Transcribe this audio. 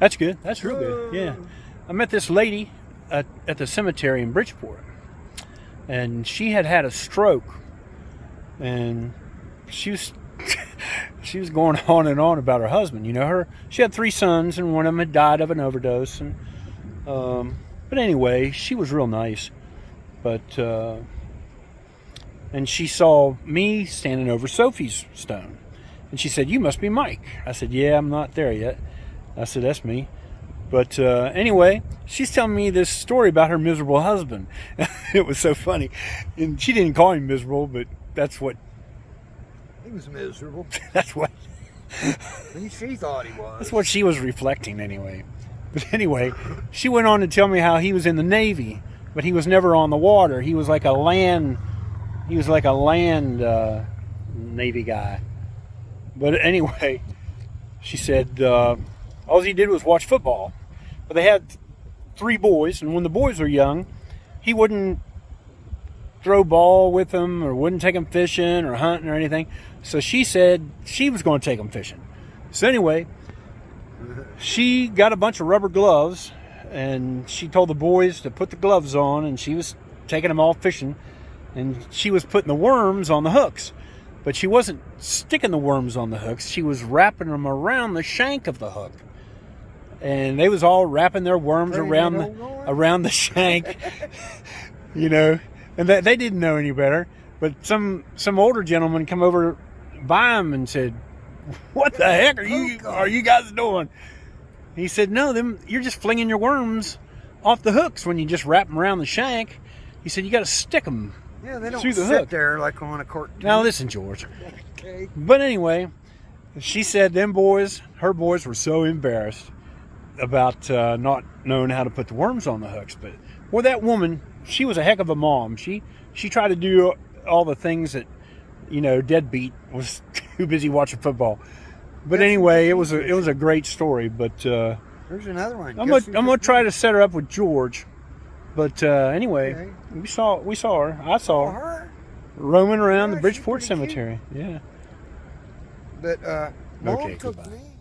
That's good. That's real good. Yeah. I met this lady at the cemetery in Bridgeport, and she had a stroke, and she was she was going on and on about her husband. You know, she had 3 sons, and one of them had died of an overdose. And but anyway, she was real nice. But and she saw me standing over Sophie's stone, and she said, "You must be Mike." I said, "Yeah, I'm not there yet." I said, "That's me." But anyway, she's telling me this story about her miserable husband. It was so funny, and she didn't call him miserable, but that's what. He was miserable. That's what. She thought he was. That's what she was reflecting anyway. But anyway, she went on to tell me how he was in the Navy, but he was never on the water. He was like a land. He was like a land Navy guy. But anyway, she said all he did was watch football. But they had 3 boys, and when the boys were young, he wouldn't throw ball with them or wouldn't take them fishing or hunting or anything. So she said she was going to take them fishing. So anyway, she got a bunch of rubber gloves, and she told the boys to put the gloves on, and she was taking them all fishing, and she was putting the worms on the hooks. But she wasn't sticking the worms on the hooks. She was wrapping them around the shank of the hook. And they was all wrapping their worms around the shank, you know. And they didn't know any better. But some older gentleman come over by him and said, "What the heck are you guys doing?" He said, "No, you're just flinging your worms off the hooks when you just wrap them around the shank." He said, "You got to stick them." Yeah, they don't through the sit hook. there like on a court. Now listen, George. Okay. But anyway, she said her boys were so embarrassed about not knowing how to put the worms on the hooks. But boy, that woman, she was a heck of a mom. She tried to do all the things that, you know, deadbeat was too busy watching football. But anyway, it was a great story. But There's another one. I'm gonna try to set her up with George. But anyway, Okay. we saw her. I saw her roaming around the Bridgeport Cemetery. Yeah. But Mom Okay, took goodbye. me.